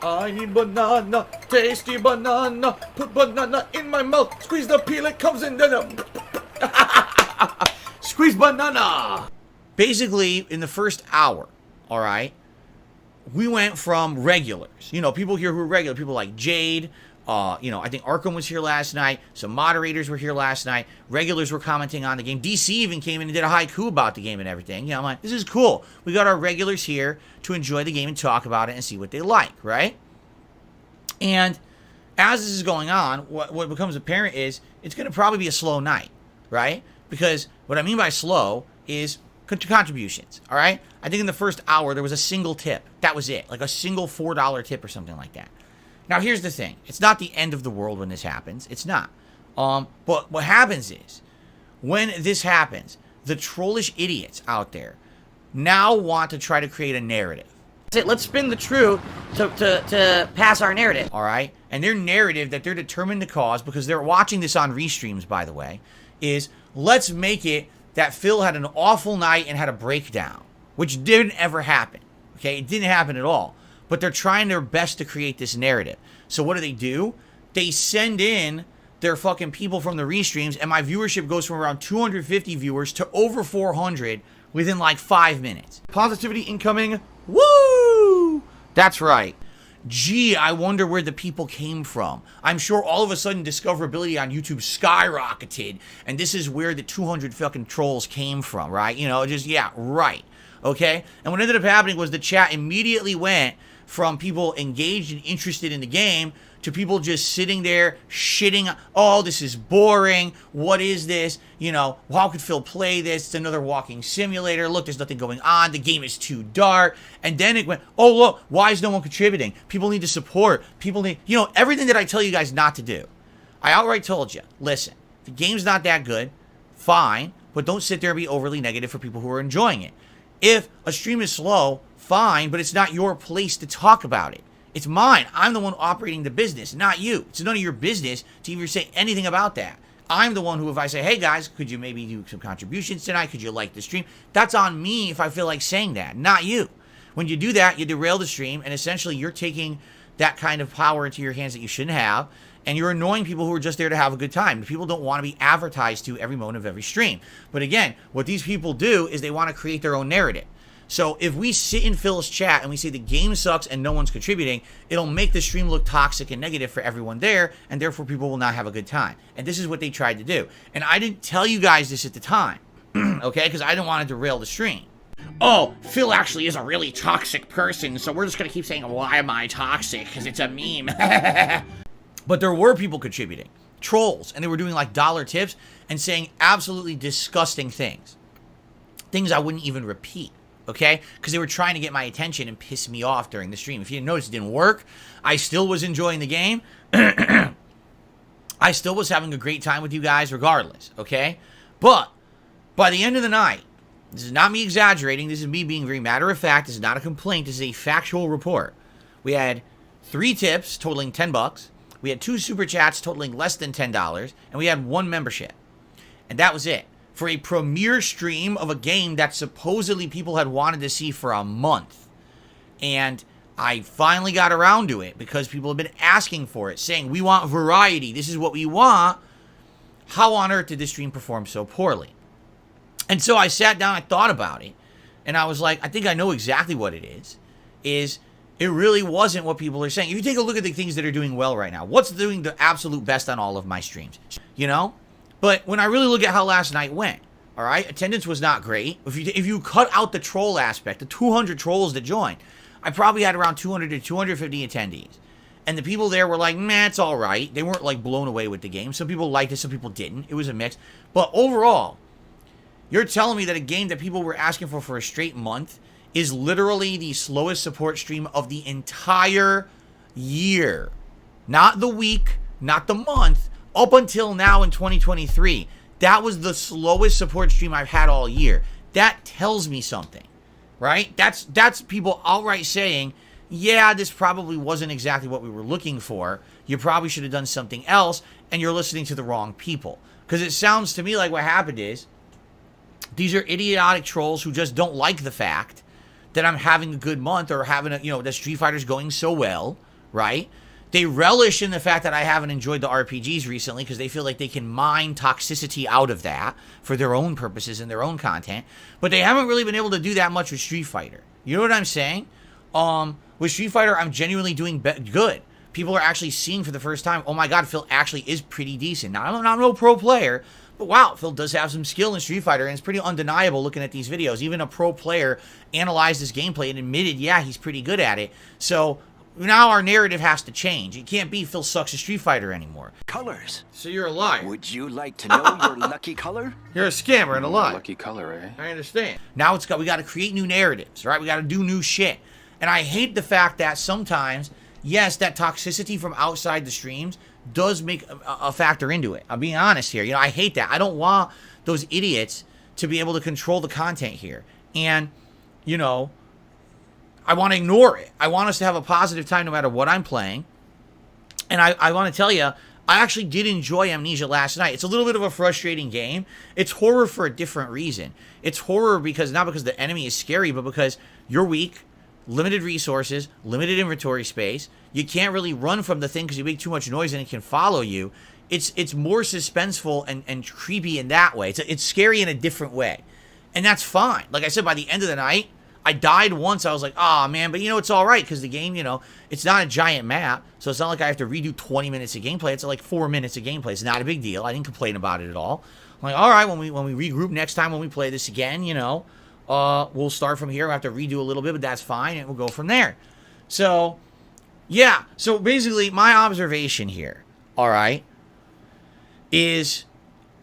I need banana, tasty banana. Put banana in my mouth. Squeeze the peel, it comes in. Squeeze banana. Basically, in the first hour, all right, we went from regulars. You know, people here who are regular. People like Jade. I think Arkham was here last night. Some moderators were here last night. Regulars were commenting on the game. DC even came in and did a haiku about the game and everything. You know, I'm like, this is cool. We got our regulars here to enjoy the game and talk about it and see what they like, right? And as this is going on, what becomes apparent is it's going to probably be a slow night, right? Because what I mean by slow is contributions, all right? I think in the first hour there was a single tip. That was it, like a single $4 tip or something like that. Now, here's the thing. It's not the end of the world when this happens. It's not. But what happens is, when this happens, the trollish idiots out there now want to try to create a narrative. Let's spin the truth to pass our narrative. All right? And their narrative that they're determined to cause, because they're watching this on restreams, by the way, is let's make it that Phil had an awful night and had a breakdown, which didn't ever happen. Okay? It didn't happen at all. But they're trying their best to create this narrative. So what do? They send in their fucking people from the restreams, and my viewership goes from around 250 viewers to over 400 within like 5 minutes. Positivity incoming. Woo! That's right. Gee, I wonder where the people came from. I'm sure all of a sudden discoverability on YouTube skyrocketed, and this is where the 200 fucking trolls came from, right? You know, just, yeah, right. Okay? And what ended up happening was the chat immediately went from people engaged and interested in the game to people just sitting there shitting, oh, this is boring, what is this, you know, how could Phil play this, it's another walking simulator, look, there's nothing going on, the game is too dark. And then it went, oh, look, why is no one contributing? People need to support, people need, you know, everything that I tell you guys not to do. I outright told you, listen, the game's not that good, fine, but don't sit there and be overly negative for people who are enjoying it. If a stream is slow, fine, but it's not your place to talk about it. It's mine. I'm the one operating the business, not you. It's none of your business to even say anything about that. I'm the one who, if I say, hey guys, could you maybe do some contributions tonight? Could you like the stream? That's on me if I feel like saying that, not you. When you do that, you derail the stream, and essentially you're taking that kind of power into your hands that you shouldn't have, and you're annoying people who are just there to have a good time. People don't want to be advertised to every moment of every stream. But again, what these people do is they want to create their own narrative. So if we sit in Phil's chat and we say the game sucks and no one's contributing, it'll make the stream look toxic and negative for everyone there, and therefore people will not have a good time. And this is what they tried to do. And I didn't tell you guys this at the time, okay, because I didn't want to derail the stream. Oh, Phil actually is a really toxic person, so we're just going to keep saying, why am I toxic? Because it's a meme. But there were people contributing, trolls, and they were doing like dollar tips and saying absolutely disgusting things. Things I wouldn't even repeat. Okay? Because they were trying to get my attention and piss me off during the stream. If you didn't notice, it didn't work. I still was enjoying the game. I still was having a great time with you guys regardless. Okay? But by the end of the night, this is not me exaggerating. This is me being very matter of fact. This is not a complaint. This is a factual report. We had 3 tips totaling $10. We had 2 super chats totaling less than $10. And we had 1 membership. And that was it. For a premiere stream of a game that supposedly people had wanted to see for a month. And I finally got around to it because people have been asking for it, saying, we want variety. This is what we want. How on earth did this stream perform so poorly? And so I sat down, I thought about it, and I was like, I think I know exactly what it is it really wasn't what people are saying. If you take a look at the things that are doing well right now, what's doing the absolute best on all of my streams? You know? But when I really look at how last night went, all right, attendance was not great. If you cut out the troll aspect, the 200 trolls that joined, I probably had around 200 to 250 attendees. And the people there were like, nah, it's all right. They weren't like blown away with the game. Some people liked it, some people didn't. It was a mix. But overall, you're telling me that a game that people were asking for a straight month is literally the slowest support stream of the entire year. Not the week, not the month. Up until now in 2023, that was the slowest support stream I've had all year. That tells me something, right? That's people outright saying, yeah, this probably wasn't exactly what we were looking for. You probably should have done something else, and you're listening to the wrong people. Because it sounds to me like what happened is, these are idiotic trolls who just don't like the fact that I'm having a good month or having that Street Fighter's going so well. right? They relish in the fact that I haven't enjoyed the RPGs recently because they feel like they can mine toxicity out of that for their own purposes and their own content. But they haven't really been able to do that much with Street Fighter. You know what I'm saying? With Street Fighter, I'm genuinely doing good. People are actually seeing for the first time, oh my god, Phil actually is pretty decent. Now, I'm not no pro player, but wow, Phil does have some skill in Street Fighter, and it's pretty undeniable looking at these videos. Even a pro player analyzed his gameplay and admitted, yeah, he's pretty good at it. So now our narrative has to change. It can't be Phil sucks at Street Fighter anymore. Colors. So you're a liar. Would you like to know your lucky color? You're a scammer and a liar. Lucky color, eh? I understand. Now we got to create new narratives, right? We got to do new shit. And I hate the fact that sometimes, yes, that toxicity from outside the streams does make a factor into it. I'm being honest here. You know, I hate that. I don't want those idiots to be able to control the content here. And, you know, I want to ignore it. I want us to have a positive time no matter what I'm playing. And I want to tell you, I actually did enjoy Amnesia last night. It's a little bit of a frustrating game. It's horror for a different reason. It's horror because not because the enemy is scary, but because you're weak, limited resources, limited inventory space. You can't really run from the thing because you make too much noise and it can follow you. It's more suspenseful and creepy in that way. It's scary in a different way. And that's fine. Like I said, by the end of the night, I died once. I was like, oh, man. But, you know, it's all right because the game, you know, it's not a giant map. So it's not like I have to redo 20 minutes of gameplay. It's like 4 minutes of gameplay. It's not a big deal. I didn't complain about it at all. I'm like, all right, when we regroup next time when we play this again, you know, we'll start from here. We'll have to redo a little bit, but that's fine. And we'll go from there. So, yeah. So, basically, my observation here, all right, is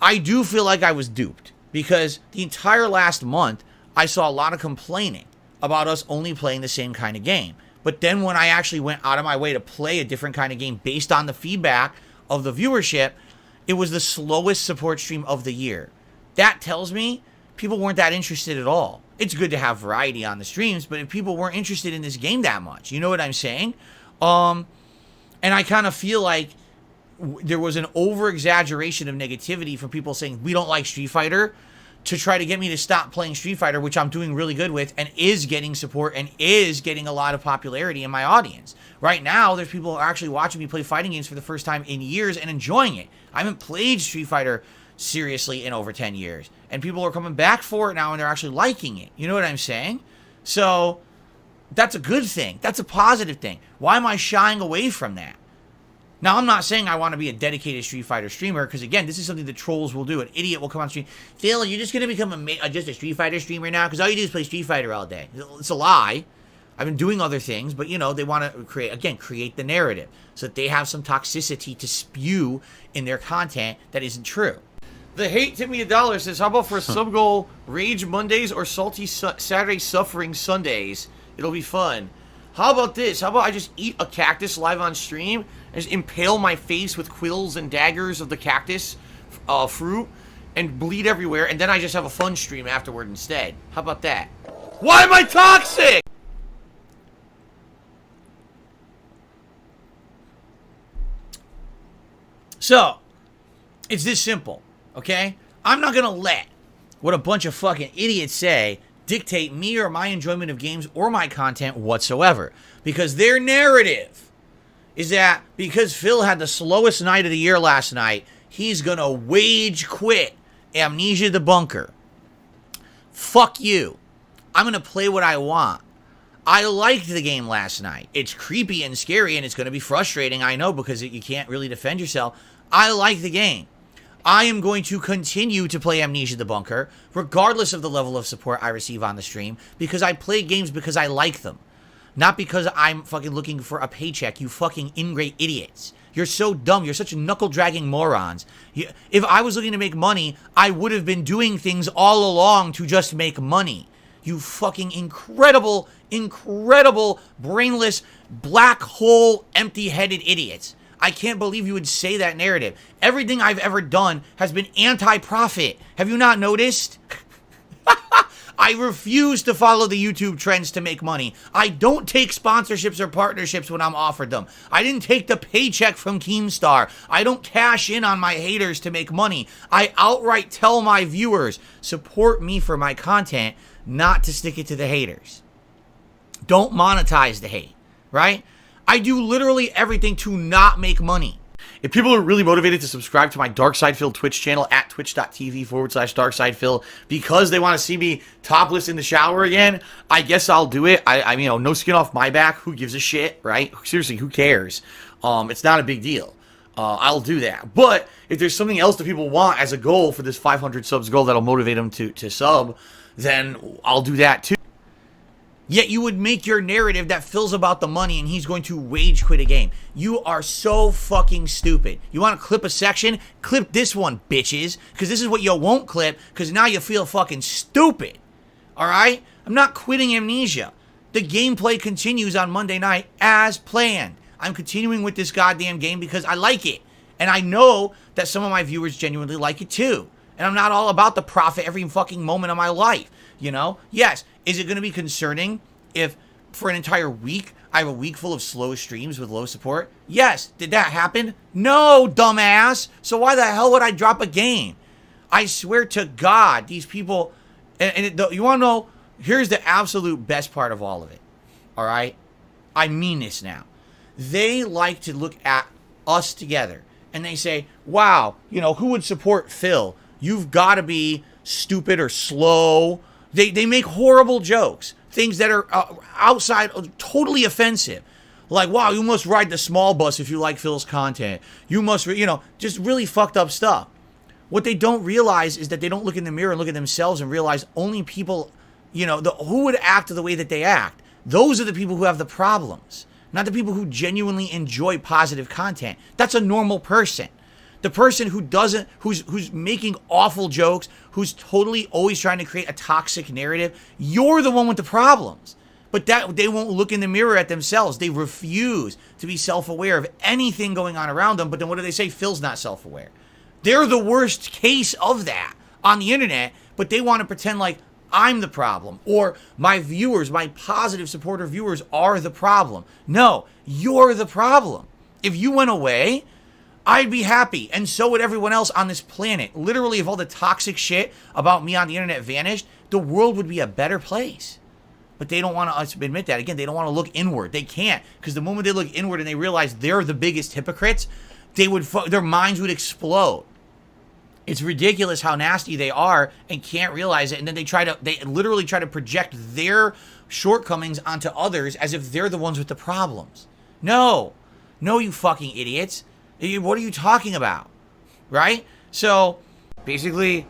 I do feel like I was duped. Because the entire last month, I saw a lot of complaining about us only playing the same kind of game. But then when I actually went out of my way to play a different kind of game based on the feedback of the viewership, it was the slowest support stream of the year. That tells me people weren't that interested at all. It's good to have variety on the streams, but if people weren't interested in this game that much, you know what I'm saying? And I kind of feel like there was an over-exaggeration of negativity from people saying, we don't like Street Fighter, to try to get me to stop playing Street Fighter, which I'm doing really good with and is getting support and is getting a lot of popularity in my audience. Right now, there's people who are actually watching me play fighting games for the first time in years and enjoying it. I haven't played Street Fighter seriously in over 10 years. And people are coming back for it now and they're actually liking it. You know what I'm saying? So, that's a good thing. That's a positive thing. Why am I shying away from that? Now, I'm not saying I want to be a dedicated Street Fighter streamer, because, again, this is something that trolls will do. An idiot will come on stream. Phil, you're just going to become just a Street Fighter streamer now? Because all you do is play Street Fighter all day. It's a lie. I've been doing other things, but, you know, they want to create the narrative so that they have some toxicity to spew in their content that isn't true. The Hate Tip Me $1 says, how about for a sub-goal, Rage Mondays or Salty Saturday Suffering Sundays? It'll be fun. How about this? How about I just eat a cactus live on stream and just impale my face with quills and daggers of the cactus fruit and bleed everywhere, and then I just have a fun stream afterward instead? How about that? Why am I toxic? So, it's this simple, okay? I'm not gonna let what a bunch of fucking idiots say dictate me or my enjoyment of games or my content whatsoever. Because their narrative is that because Phil had the slowest night of the year last night, he's gonna wage quit Amnesia the Bunker. Fuck you. I'm gonna play what I want. I liked the game last night. It's creepy and scary and it's gonna be frustrating, I know, because you can't really defend yourself. I like the game. I am going to continue to play Amnesia the Bunker, regardless of the level of support I receive on the stream, because I play games because I like them. Not because I'm fucking looking for a paycheck, you fucking ingrate idiots. You're so dumb. You're such knuckle-dragging morons. If I was looking to make money, I would have been doing things all along to just make money. You fucking incredible, brainless, black hole, empty-headed idiots. I can't believe you would say that narrative. Everything I've ever done has been anti-profit. Have you not noticed? I refuse to follow the YouTube trends to make money. I don't take sponsorships or partnerships when I'm offered them. I didn't take the paycheck from Keemstar. I don't cash in on my haters to make money. I outright tell my viewers, support me for my content, not to stick it to the haters. Don't monetize the hate, right? I do literally everything to not make money. If people are really motivated to subscribe to my Dark Side Phil Twitch channel at twitch.tv/DarkSidePhil because they want to see me topless in the shower again, I guess I'll do it. I mean, no skin off my back. Who gives a shit, right? Seriously, who cares? It's not a big deal. I'll do that. But if there's something else that people want as a goal for this 500 subs goal that'll motivate them to sub, then I'll do that too. Yet you would make your narrative that Phil's about the money and he's going to rage quit a game. You are so fucking stupid. You want to clip a section? Clip this one, bitches. Because this is what you won't clip, because now you feel fucking stupid. Alright? I'm not quitting Amnesia. The gameplay continues on Monday night as planned. I'm continuing with this goddamn game because I like it. And I know that some of my viewers genuinely like it too. And I'm not all about the profit every fucking moment of my life. You know? Yes. Is it going to be concerning if for an entire week I have a week full of slow streams with low support? Yes. Did that happen? No, dumbass. So why the hell would I drop a game? I swear to God, these people... you want to know? Here's the absolute best part of all of it. All right? I mean this now. They like to look at us together and they say, wow, you know, who would support Phil? You've got to be stupid or slow. They make horrible jokes, things that are outside, totally offensive. Like, wow, you must ride the small bus if you like Phil's content. You must, you know, just really fucked up stuff. What they don't realize is that they don't look in the mirror and look at themselves and realize only people, you know, who would act the way that they act. Those are the people who have the problems, not the people who genuinely enjoy positive content. That's a normal person. The person who doesn't, who's making awful jokes, who's totally always trying to create a toxic narrative, you're the one with the problems. But that they won't look in the mirror at themselves. They refuse to be self-aware of anything going on around them. But then what do they say? Phil's not self-aware. They're the worst case of that on the internet, but they want to pretend like I'm the problem or my viewers, my positive supporter viewers are the problem. No, you're the problem. If you went away, I'd be happy, and so would everyone else on this planet. Literally, if all the toxic shit about me on the internet vanished, the world would be a better place. But they don't want to admit that. Again, they don't want to look inward. They can't, because the moment they look inward and they realize they're the biggest hypocrites, their minds would explode. It's ridiculous how nasty they are and can't realize it, and then they literally try to project their shortcomings onto others as if they're the ones with the problems. No, you fucking idiots. What are you talking about? Right? So, basically,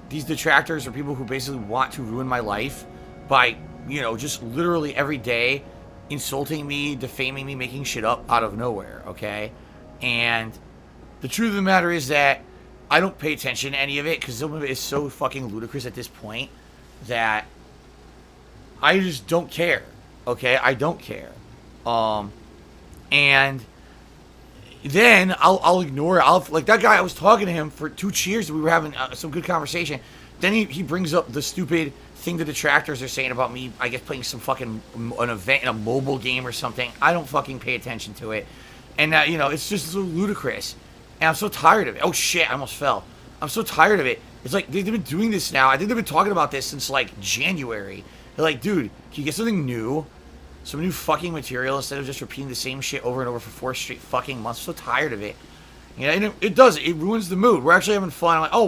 these detractors are people who basically want to ruin my life by, you know, just literally every day insulting me, defaming me, making shit up out of nowhere, okay? And the truth of the matter is that I don't pay attention to any of it because some of it is so fucking ludicrous at this point that I just don't care, okay? I don't care. And then I'll ignore it. Like that guy, I was talking to him for 2 cheers. We were having some good conversation. Then he brings up the stupid thing the detractors are saying about me, I guess, playing some fucking an event in a mobile game or something. I don't fucking pay attention to it. And, you know, it's just so ludicrous. And I'm so tired of it. Oh, shit, I almost fell. I'm so tired of it. It's like, they've been doing this now. I think they've been talking about this since, like, January. They're like, dude, can you get something new? Some new fucking material instead of just repeating the same shit over and over for 4 straight fucking months. I'm so tired of it. You know, and it does. It ruins the mood. We're actually having fun. I'm like, oh,